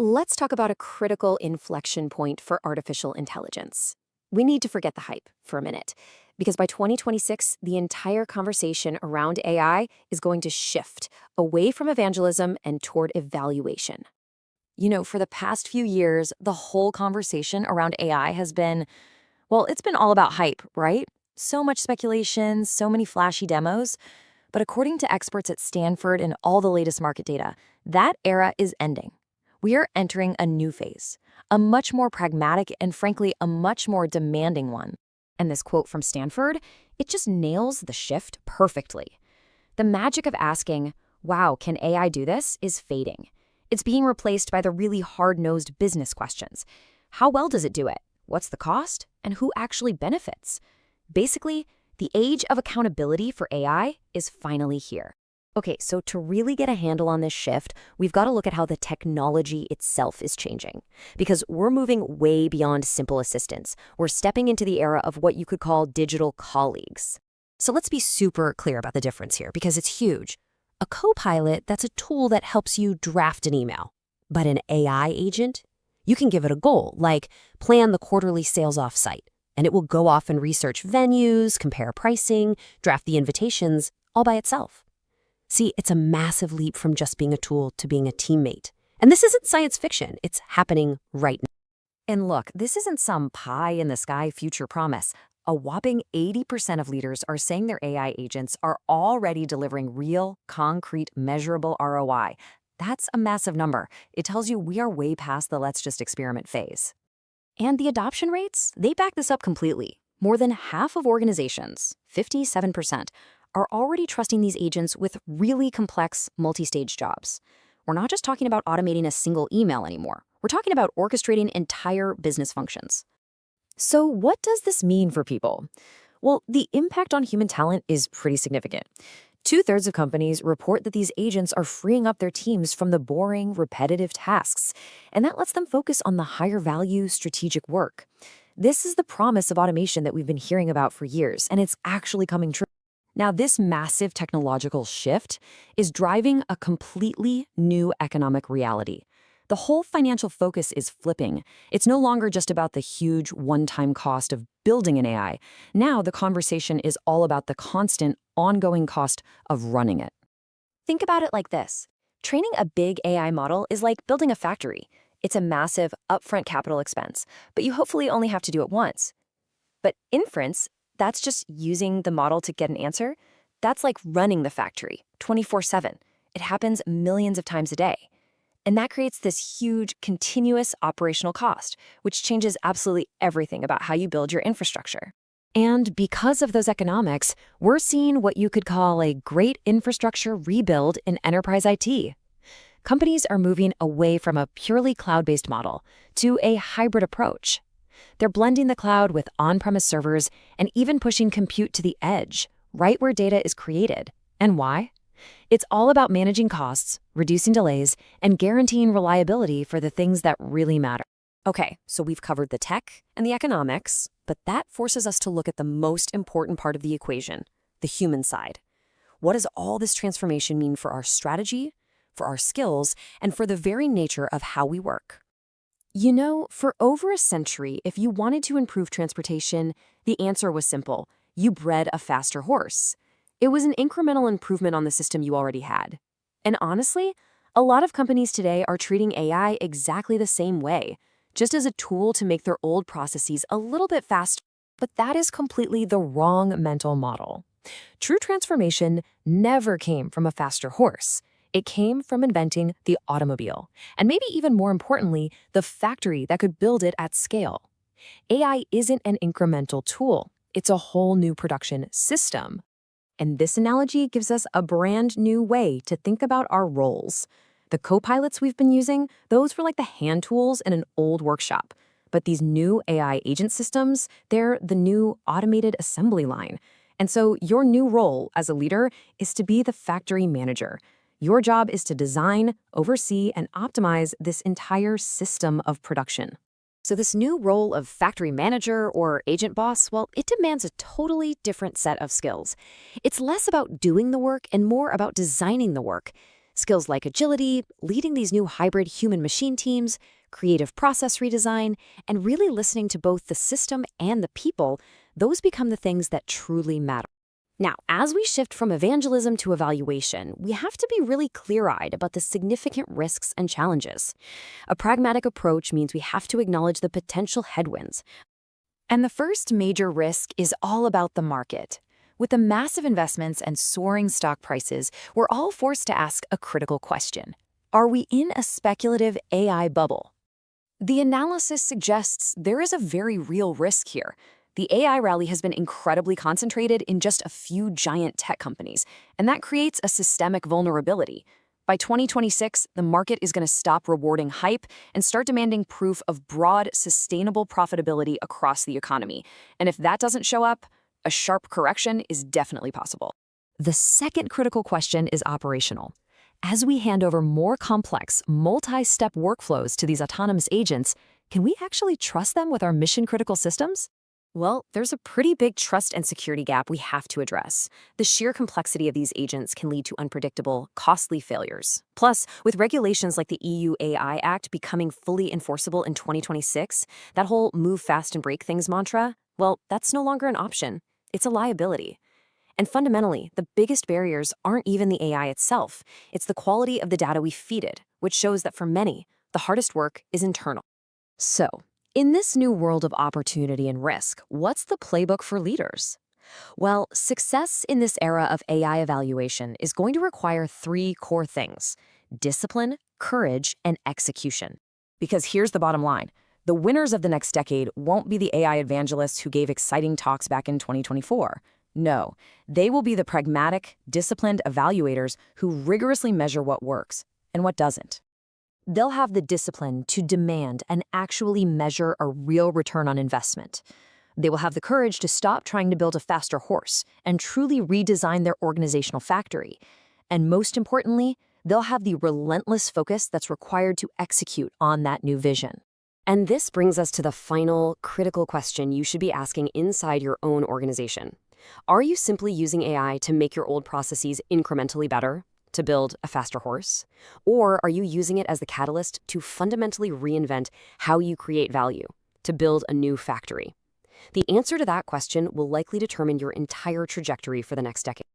Let's talk about a critical inflection point for artificial intelligence. We need to forget the hype for a minute, because by 2026, the entire conversation around AI is going to shift away from evangelism and toward evaluation. For the past few years, the whole conversation around AI has been, well, it's been all about hype, right? So much speculation, so many flashy demos. But according to experts at Stanford and all the latest market data, that era is ending. We are entering a new phase, a much more pragmatic and frankly, a much more demanding one. And this quote from Stanford, it just nails the shift perfectly. The magic of asking, wow, can AI do this, is fading. It's being replaced by the really hard-nosed business questions. How well does it do it? What's the cost? And who actually benefits? Basically, the age of accountability for AI is finally here. Okay, so to really get a handle on this shift, we've got to look at how the technology itself is changing. Because we're moving way beyond simple assistants. We're stepping into the era of what you could call digital colleagues. So let's be super clear about the difference here, because it's huge. A co-pilot, that's a tool that helps you draft an email. But an AI agent, you can give it a goal, like plan the quarterly sales offsite, and it will go off and research venues, compare pricing, draft the invitations, all by itself. See, it's a massive leap from just being a tool to being a teammate. And this isn't science fiction, it's happening right now. And look, this isn't some pie-in-the-sky future promise. A whopping 80% of leaders are saying their AI agents are already delivering real, concrete, measurable ROI. That's a massive number. It tells you we are way past the let's just experiment phase. And the adoption rates, they back this up completely. More than half of organizations, 57%, are already trusting these agents with really complex, multi-stage jobs. We're not just talking about automating a single email anymore. We're talking about orchestrating entire business functions. So what does this mean for people? Well, the impact on human talent is pretty significant. 2/3 of companies report that these agents are freeing up their teams from the boring, repetitive tasks, and that lets them focus on the higher value, strategic work. This is the promise of automation that we've been hearing about for years, and it's actually coming true. Now, this massive technological shift is driving a completely new economic reality. The whole financial focus is flipping. It's no longer just about the huge one-time cost of building an AI. Now, the conversation is all about the constant, ongoing cost of running it. Think about it like this. Training a big AI model is like building a factory. It's a massive, upfront capital expense, but you hopefully only have to do it once. But inference, that's just using the model to get an answer. That's like running the factory 24/7. It happens millions of times a day. And that creates this huge, continuous operational cost, which changes absolutely everything about how you build your infrastructure. And because of those economics, we're seeing what you could call a great infrastructure rebuild in enterprise IT. Companies are moving away from a purely cloud-based model to a hybrid approach. They're blending the cloud with on-premise servers and even pushing compute to the edge, right where data is created. And why? It's all about managing costs, reducing delays, and guaranteeing reliability for the things that really matter. Okay, so we've covered the tech and the economics, but that forces us to look at the most important part of the equation, the human side. What does all this transformation mean for our strategy, for our skills, and for the very nature of how we work? For over a century, if you wanted to improve transportation, the answer was simple. You bred a faster horse. It was an incremental improvement on the system you already had. And honestly, a lot of companies today are treating AI exactly the same way, just as a tool to make their old processes a little bit faster. But that is completely the wrong mental model. True transformation never came from a faster horse. It came from inventing the automobile, and maybe even more importantly, the factory that could build it at scale. AI isn't an incremental tool. It's a whole new production system. And this analogy gives us a brand new way to think about our roles. The co-pilots we've been using, those were like the hand tools in an old workshop. But these new AI agent systems, they're the new automated assembly line. And so your new role as a leader is to be the factory manager. Your job is to design, oversee, and optimize this entire system of production. So this new role of factory manager or agent boss, well, it demands a totally different set of skills. It's less about doing the work and more about designing the work. Skills like agility, leading these new hybrid human-machine teams, creative process redesign, and really listening to both the system and the people, those become the things that truly matter. Now, as we shift from evangelism to evaluation, we have to be really clear-eyed about the significant risks and challenges. A pragmatic approach means we have to acknowledge the potential headwinds. And the first major risk is all about the market. With the massive investments and soaring stock prices, we're all forced to ask a critical question. Are we in a speculative AI bubble? The analysis suggests there is a very real risk here. The AI rally has been incredibly concentrated in just a few giant tech companies, and that creates a systemic vulnerability. By 2026, the market is going to stop rewarding hype and start demanding proof of broad, sustainable profitability across the economy. And if that doesn't show up, a sharp correction is definitely possible. The second critical question is operational. As we hand over more complex, multi-step workflows to these autonomous agents, can we actually trust them with our mission-critical systems? Well, there's a pretty big trust and security gap we have to address. The sheer complexity of these agents can lead to unpredictable, costly failures. Plus, with regulations like the EU AI Act becoming fully enforceable in 2026, that whole move fast and break things mantra, well, that's no longer an option. It's a liability. And fundamentally, the biggest barriers aren't even the AI itself. It's the quality of the data we feed it, which shows that for many, the hardest work is internal. So, in this new world of opportunity and risk, what's the playbook for leaders? Well, success in this era of AI evaluation is going to require three core things: discipline, courage, and execution. Because here's the bottom line. The winners of the next decade won't be the AI evangelists who gave exciting talks back in 2024. No, they will be the pragmatic, disciplined evaluators who rigorously measure what works and what doesn't. They'll have the discipline to demand and actually measure a real return on investment. They will have the courage to stop trying to build a faster horse and truly redesign their organizational factory. And most importantly, they'll have the relentless focus that's required to execute on that new vision. And this brings us to the final critical question you should be asking inside your own organization. Are you simply using AI to make your old processes incrementally better, to build a faster horse? Or are you using it as the catalyst to fundamentally reinvent how you create value, to build a new factory? The answer to that question will likely determine your entire trajectory for the next decade.